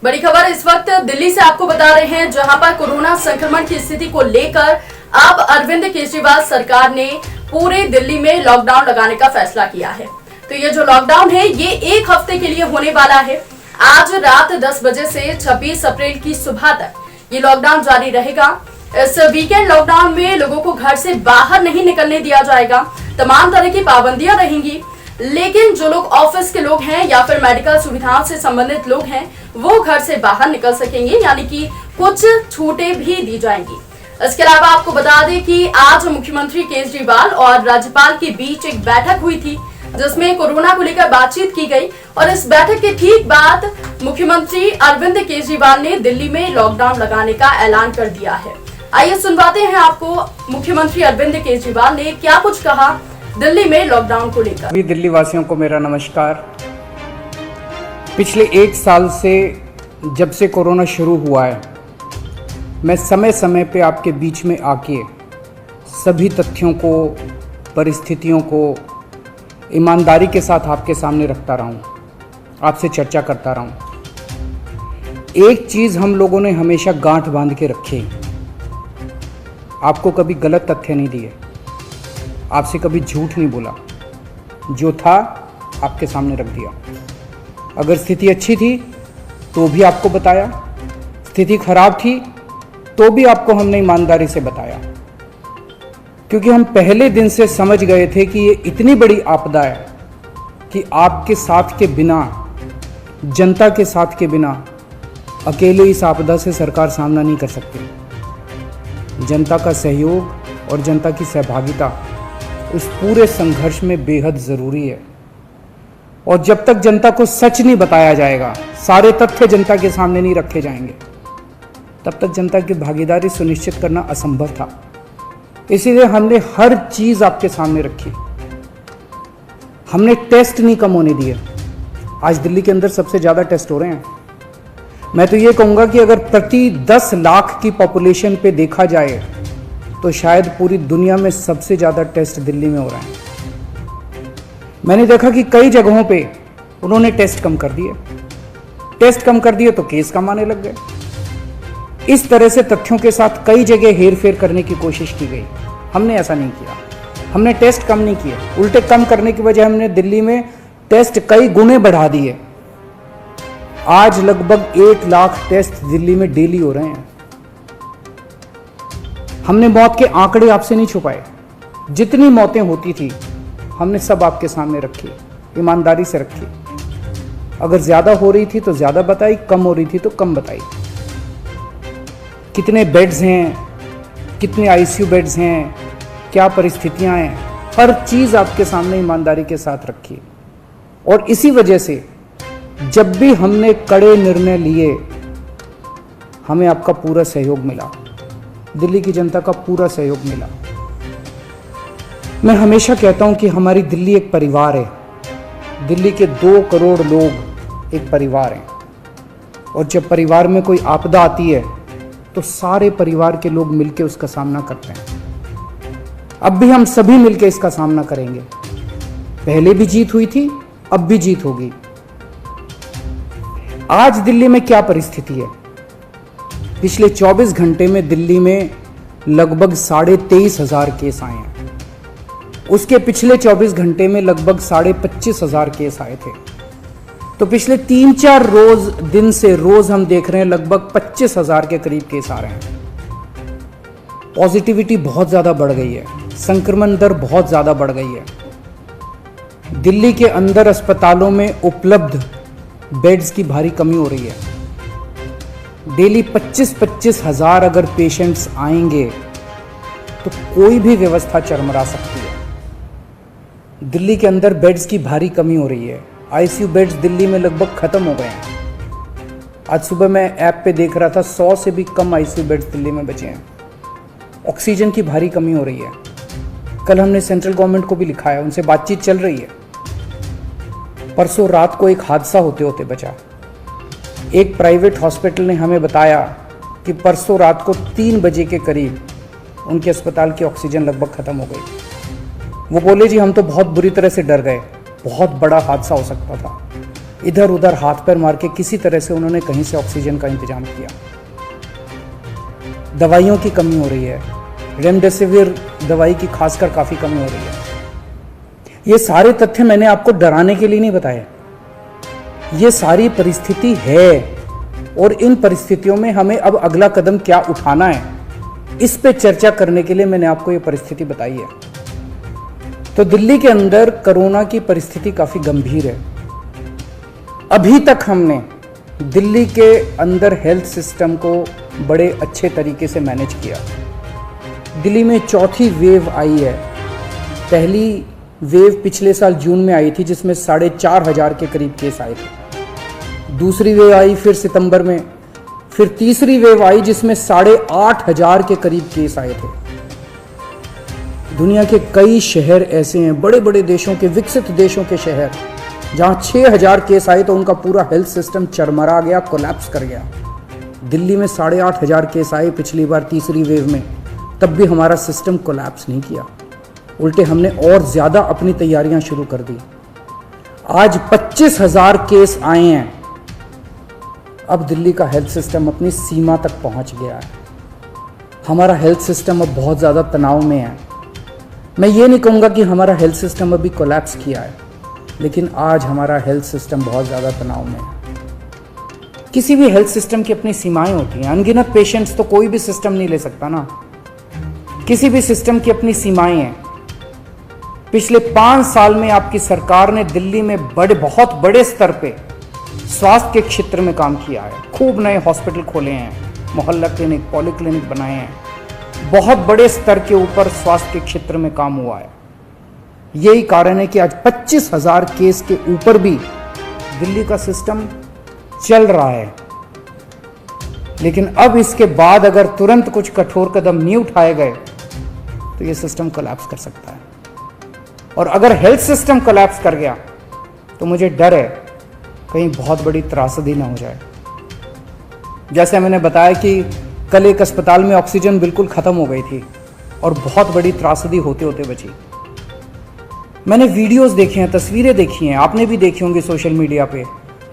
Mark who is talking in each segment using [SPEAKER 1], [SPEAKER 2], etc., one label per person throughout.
[SPEAKER 1] बड़ी खबर इस वक्त दिल्ली से आपको बता रहे हैं, जहां पर कोरोना संक्रमण की स्थिति को लेकर अब अरविंद केजरीवाल सरकार ने पूरे दिल्ली में लॉकडाउन लगाने का फैसला किया है। तो ये जो लॉकडाउन है ये 1 हफ्ते के लिए होने वाला है। आज रात 10 बजे से 26 अप्रैल की सुबह तक ये लॉकडाउन जारी रहेगा। इस वीकेंड लॉकडाउन में लोगों को घर से बाहर नहीं निकलने दिया जाएगा। तमाम तरह की पाबंदियां रहेंगी, लेकिन जो लोग ऑफिस के लोग हैं या फिर मेडिकल सुविधाओं से संबंधित लोग हैं वो घर से बाहर निकल सकेंगे, यानी कि कुछ छूटें भी दी जाएंगी। इसके अलावा आपको बता दें कि आज मुख्यमंत्री केजरीवाल और राज्यपाल के बीच एक बैठक हुई थी, जिसमें कोरोना को लेकर बातचीत की गई और इस बैठक के ठीक बाद मुख्यमंत्री अरविंद केजरीवाल ने दिल्ली में लॉकडाउन लगाने का ऐलान कर दिया है। आइए सुनवाते हैं आपको मुख्यमंत्री अरविंद केजरीवाल ने क्या कुछ कहा दिल्ली में लॉकडाउन को लेकर।
[SPEAKER 2] सभी दिल्ली वासियों को मेरा नमस्कार। पिछले 1 साल से जब से कोरोना शुरू हुआ है, मैं समय समय पे आपके बीच में आके सभी तथ्यों को, परिस्थितियों को ईमानदारी के साथ आपके सामने रखता रहा हूँ, आपसे चर्चा करता रहा हूँ। एक चीज़ हम लोगों ने हमेशा गांठ बांध के रखी, आपको कभी गलत तथ्य नहीं दिए, आपसे कभी झूठ नहीं बोला, जो था आपके सामने रख दिया। अगर स्थिति अच्छी थी तो भी आपको बताया, स्थिति खराब थी तो भी आपको हमने ईमानदारी से बताया, क्योंकि हम पहले दिन से समझ गए थे कि ये इतनी बड़ी आपदा है कि आपके साथ के बिना, जनता के साथ के बिना अकेले इस आपदा से सरकार सामना नहीं कर सकती। जनता का सहयोग और जनता की सहभागिता उस पूरे संघर्ष में बेहद ज़रूरी है। और जब तक जनता को सच नहीं बताया जाएगा, सारे तथ्य जनता के सामने नहीं रखे जाएंगे, तब तक जनता की भागीदारी सुनिश्चित करना असंभव था। इसीलिए हमने हर चीज़ आपके सामने रखी। हमने टेस्ट नहीं कम होने दिए। आज दिल्ली के अंदर सबसे ज़्यादा टेस्ट हो रहे हैं। मैं तो ये कहूँगा कि अगर प्रति 10 लाख की पॉपुलेशन पे देखा जाए तो शायद पूरी दुनिया में सबसे ज़्यादा टेस्ट दिल्ली में हो रहे हैं। मैंने देखा कि कई जगहों पे उन्होंने टेस्ट कम कर दिए, टेस्ट कम कर दिए तो केस कम आने लग गए। इस तरह से तथ्यों के साथ कई जगह हेरफेर करने की कोशिश की गई। हमने ऐसा नहीं किया, हमने टेस्ट कम नहीं किए, उल्टे कम करने की वजह हमने दिल्ली में टेस्ट कई गुने बढ़ा दिए। आज लगभग 1 लाख टेस्ट दिल्ली में डेली हो रहे हैं। हमने मौत के आंकड़े आपसे नहीं छुपाए, जितनी मौतें होती थी हमने सब आपके सामने रखी, ईमानदारी से रखी। अगर ज्यादा हो रही थी तो ज्यादा बताई, कम हो रही थी तो कम बताई। कितने बेड्स हैं, कितने आईसीयू बेड्स हैं, क्या परिस्थितियां हैं, हर चीज आपके सामने ईमानदारी के साथ रखी। और इसी वजह से जब भी हमने कड़े निर्णय लिए, हमें आपका पूरा सहयोग मिला, दिल्ली की जनता का पूरा सहयोग मिला। मैं हमेशा कहता हूं कि हमारी दिल्ली एक परिवार है। दिल्ली के 2 करोड़ लोग एक परिवार हैं, और जब परिवार में कोई आपदा आती है तो सारे परिवार के लोग मिलकर उसका सामना करते हैं। अब भी हम सभी मिलकर इसका सामना करेंगे। पहले भी जीत हुई थी, अब भी जीत होगी। आज दिल्ली में क्या परिस्थिति है? पिछले 24 घंटे में दिल्ली में लगभग 23,500 केस आए हैं। उसके पिछले 24 घंटे में लगभग 25,500 केस आए थे। तो पिछले 3-4 दिन से रोज हम देख रहे हैं लगभग 25,000 के करीब केस आ रहे हैं। पॉजिटिविटी बहुत ज्यादा बढ़ गई है, संक्रमण दर बहुत ज्यादा बढ़ गई है। दिल्ली के अंदर अस्पतालों में उपलब्ध बेड्स की भारी कमी हो रही है। डेली 25-25 हज़ार अगर पेशेंट्स आएंगे तो कोई भी व्यवस्था चरमरा सकती है। दिल्ली के अंदर बेड्स की भारी कमी हो रही है। आईसीयू बेड्स दिल्ली में लगभग खत्म हो गए हैं। आज सुबह मैं ऐप पे देख रहा था 100 से भी कम आईसीयू बेड्स दिल्ली में बचे हैं। ऑक्सीजन की भारी कमी हो रही है। कल हमने सेंट्रल गवर्नमेंट को भी लिखा है, उनसे बातचीत चल रही है। परसों रात को एक हादसा होते होते बचा। एक प्राइवेट हॉस्पिटल ने हमें बताया कि परसों रात को 3 बजे के करीब उनके अस्पताल की ऑक्सीजन लगभग ख़त्म हो गई। वो बोले जी हम तो बहुत बुरी तरह से डर गए, बहुत बड़ा हादसा हो सकता था। इधर उधर हाथ पैर मार के किसी तरह से उन्होंने कहीं से ऑक्सीजन का इंतजाम किया। दवाइयों की कमी हो रही है, रेमडेसिविर दवाई की खासकर काफ़ी कमी हो रही है। ये सारे तथ्य मैंने आपको डराने के लिए नहीं बताए, ये सारी परिस्थिति है और इन परिस्थितियों में हमें अब अगला कदम क्या उठाना है, इस पे चर्चा करने के लिए मैंने आपको ये परिस्थिति बताई है। तो दिल्ली के अंदर कोरोना की परिस्थिति काफ़ी गंभीर है। अभी तक हमने दिल्ली के अंदर हेल्थ सिस्टम को बड़े अच्छे तरीके से मैनेज किया। दिल्ली में चौथी वेव आई है। पहली वेव पिछले साल जून में आई थी जिसमें 4,500 के करीब केस आए थे। दूसरी वेव आई फिर सितंबर में, फिर तीसरी वेव आई जिसमें 8,500 के करीब केस आए थे। दुनिया के कई शहर ऐसे हैं, बड़े बड़े देशों के, विकसित देशों के शहर, जहां 6,000 केस आए तो उनका पूरा हेल्थ सिस्टम चरमरा गया, कोलैप्स कर गया। दिल्ली में 8,500 केस आए पिछली बार तीसरी वेव में, तब भी हमारा सिस्टम कोलैप्स नहीं किया, उल्टे हमने और ज़्यादा अपनी तैयारियां शुरू कर दी। आज 25,000 केस आए हैं। अब दिल्ली का हेल्थ सिस्टम अपनी सीमा तक पहुंच गया है। हमारा हेल्थ सिस्टम अब बहुत ज़्यादा तनाव में है। मैं ये नहीं कहूँगा कि हमारा हेल्थ सिस्टम अभी कोलैप्स किया है, लेकिन आज हमारा हेल्थ सिस्टम बहुत ज़्यादा तनाव में है। किसी भी हेल्थ सिस्टम की अपनी सीमाएं होती हैं। अनगिनत पेशेंट्स तो कोई भी सिस्टम नहीं ले सकता ना। किसी भी सिस्टम की अपनी सीमाएं हैं। पिछले 5 साल में आपकी सरकार ने दिल्ली में बहुत बड़े स्तर पे स्वास्थ्य के क्षेत्र में काम किया है। खूब नए हॉस्पिटल खोले हैं, मोहल्ला क्लिनिक, पॉलीक्लिनिक बनाए हैं। बहुत बड़े स्तर के ऊपर स्वास्थ्य के क्षेत्र में काम हुआ है। यही कारण है कि आज 25,000 केस के ऊपर भी दिल्ली का सिस्टम चल रहा है। लेकिन अब इसके बाद अगर तुरंत कुछ कठोर कदम नहीं उठाए गए तो ये सिस्टम कोलैप्स कर सकता है। और अगर हेल्थ सिस्टम कोलैप्स कर गया तो मुझे डर है कहीं बहुत बड़ी त्रासदी ना हो जाए। जैसे मैंने बताया कि कल एक अस्पताल में ऑक्सीजन बिल्कुल ख़त्म हो गई थी और बहुत बड़ी त्रासदी होते होते बची। मैंने वीडियोस देखे हैं, तस्वीरें देखी हैं, आपने भी देखी होंगी सोशल मीडिया पे।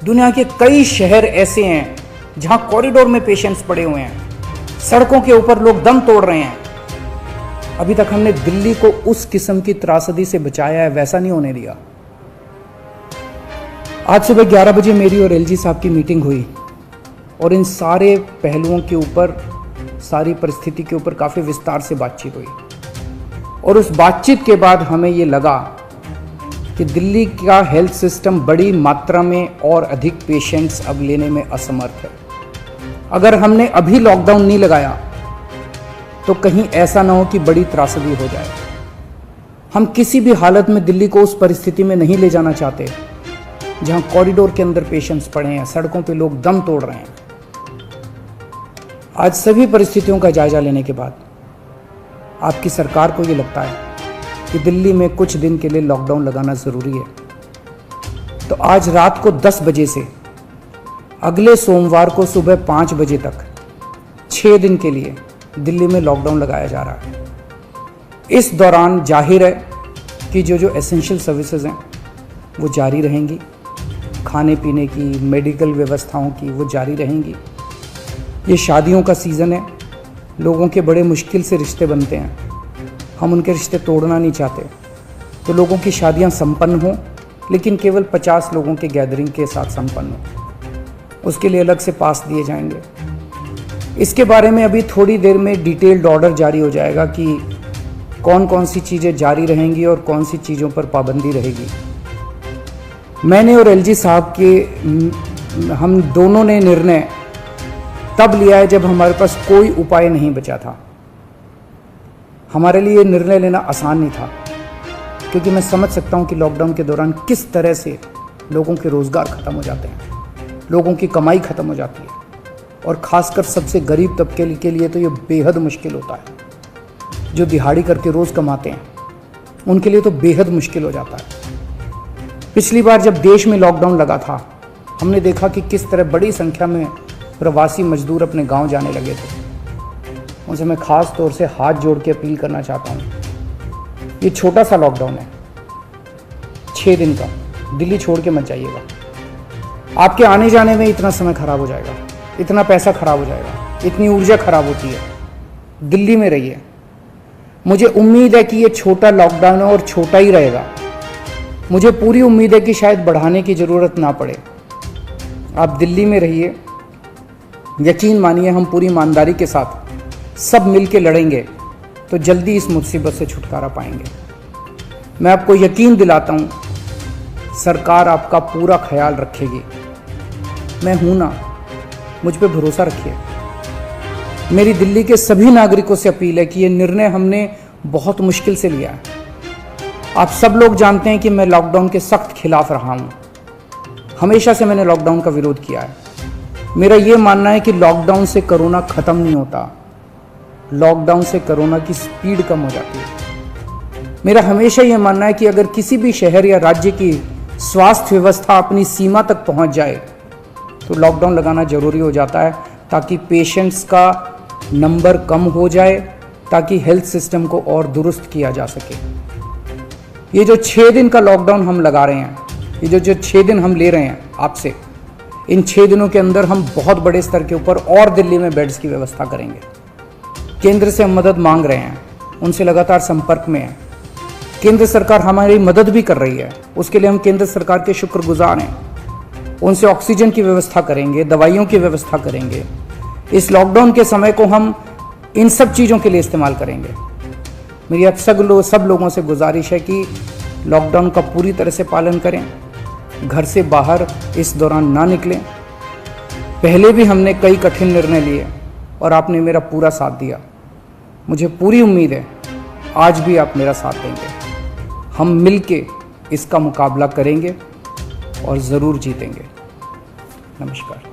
[SPEAKER 2] दुनिया के कई शहर ऐसे हैं जहां कॉरिडोर में पेशेंट्स पड़े हुए हैं, सड़कों के ऊपर लोग दम तोड़ रहे हैं। अभी तक हमने दिल्ली को उस किस्म की त्रासदी से बचाया है, वैसा नहीं होने दिया। आज सुबह 11 बजे मेरी और एलजी साहब की मीटिंग हुई और इन सारे पहलुओं के ऊपर, सारी परिस्थिति के ऊपर काफ़ी विस्तार से बातचीत हुई। और उस बातचीत के बाद हमें ये लगा कि दिल्ली का हेल्थ सिस्टम बड़ी मात्रा में और अधिक पेशेंट्स अब लेने में असमर्थ है। अगर हमने अभी लॉकडाउन नहीं लगाया तो कहीं ऐसा ना हो कि बड़ी त्रासदी हो जाए। हम किसी भी हालत में दिल्ली को उस परिस्थिति में नहीं ले जाना चाहते जहां कॉरिडोर के अंदर पेशेंट्स पड़े हैं, सड़कों पे लोग दम तोड़ रहे हैं। आज सभी परिस्थितियों का जायजा लेने के बाद आपकी सरकार को ये लगता है कि दिल्ली में कुछ दिन के लिए लॉकडाउन लगाना ज़रूरी है। तो आज रात को 10 बजे से अगले सोमवार को सुबह 5 बजे तक 6 दिन के लिए दिल्ली में लॉकडाउन लगाया जा रहा है। इस दौरान जाहिर है कि जो एसेंशियल सर्विसेज हैं वो जारी रहेंगी, खाने पीने की, मेडिकल व्यवस्थाओं की वो जारी रहेंगी। ये शादियों का सीज़न है, लोगों के बड़े मुश्किल से रिश्ते बनते हैं, हम उनके रिश्ते तोड़ना नहीं चाहते। तो लोगों की शादियां संपन्न हों, लेकिन केवल 50 लोगों के गैदरिंग के साथ संपन्न हो। उसके लिए अलग से पास दिए जाएंगे। इसके बारे में अभी थोड़ी देर में डिटेल्ड ऑर्डर जारी हो जाएगा कि कौन कौन सी चीज़ें जारी रहेंगी और कौन सी चीज़ों पर पाबंदी रहेगी। मैंने और एलजी साहब के हम दोनों ने निर्णय तब लिया है जब हमारे पास कोई उपाय नहीं बचा था। हमारे लिए निर्णय लेना आसान नहीं था, क्योंकि मैं समझ सकता हूं कि लॉकडाउन के दौरान किस तरह से लोगों के रोज़गार ख़त्म हो जाते हैं, लोगों की कमाई ख़त्म हो जाती है, और ख़ासकर सबसे गरीब तबके के लिए तो ये बेहद मुश्किल होता है। जो दिहाड़ी करके रोज़ कमाते हैं उनके लिए तो बेहद मुश्किल हो जाता है। पिछली बार जब देश में लॉकडाउन लगा था, हमने देखा कि किस तरह बड़ी संख्या में प्रवासी मजदूर अपने गांव जाने लगे थे। उनसे मैं ख़ास तौर से हाथ जोड़ के अपील करना चाहता हूँ, ये छोटा सा लॉकडाउन है, 6 दिन का, दिल्ली छोड़ के मत जाइएगा। आपके आने जाने में इतना समय खराब हो जाएगा, इतना पैसा खराब हो जाएगा, इतनी ऊर्जा खराब होती है। दिल्ली में रहिए। मुझे उम्मीद है कि ये छोटा लॉकडाउन है और छोटा ही रहेगा। मुझे पूरी उम्मीद है कि शायद बढ़ाने की ज़रूरत ना पड़े। आप दिल्ली में रहिए। यकीन मानिए, हम पूरी ईमानदारी के साथ सब मिल के लड़ेंगे तो जल्दी इस मुसीबत से छुटकारा पाएंगे। मैं आपको यकीन दिलाता हूँ, सरकार आपका पूरा ख्याल रखेगी। मैं हूँ ना, मुझ पे भरोसा रखिए। मेरी दिल्ली के सभी नागरिकों से अपील है कि ये निर्णय हमने बहुत मुश्किल से लिया है। आप सब लोग जानते हैं कि मैं लॉकडाउन के सख्त खिलाफ रहा हूँ। हमेशा से मैंने लॉकडाउन का विरोध किया है। मेरा ये मानना है कि लॉकडाउन से कोरोना ख़त्म नहीं होता, लॉकडाउन से कोरोना की स्पीड कम हो जाती है। मेरा हमेशा ये मानना है कि अगर किसी भी शहर या राज्य की स्वास्थ्य व्यवस्था अपनी सीमा तक पहुंच जाए तो लॉकडाउन लगाना ज़रूरी हो जाता है, ताकि पेशेंट्स का नंबर कम हो जाए, ताकि हेल्थ सिस्टम को और दुरुस्त किया जा सके। ये जो 6 दिन का लॉकडाउन हम लगा रहे हैं, ये जो 6 दिन हम ले रहे हैं आपसे, इन 6 दिनों के अंदर हम बहुत बड़े स्तर के ऊपर और दिल्ली में बेड्स की व्यवस्था करेंगे। केंद्र से हम मदद मांग रहे हैं, उनसे लगातार संपर्क में हैं। केंद्र सरकार हमारी मदद भी कर रही है, उसके लिए हम केंद्र सरकार के शुक्रगुजार हैं। उनसे ऑक्सीजन की व्यवस्था करेंगे, दवाइयों की व्यवस्था करेंगे। इस लॉकडाउन के समय को हम इन सब चीज़ों के लिए इस्तेमाल करेंगे। मेरी अब सब लोगों से गुजारिश है कि लॉकडाउन का पूरी तरह से पालन करें, घर से बाहर इस दौरान ना निकलें। पहले भी हमने कई कठिन निर्णय लिए और आपने मेरा पूरा साथ दिया। मुझे पूरी उम्मीद है आज भी आप मेरा साथ देंगे। हम मिलके इसका मुकाबला करेंगे और ज़रूर जीतेंगे। नमस्कार।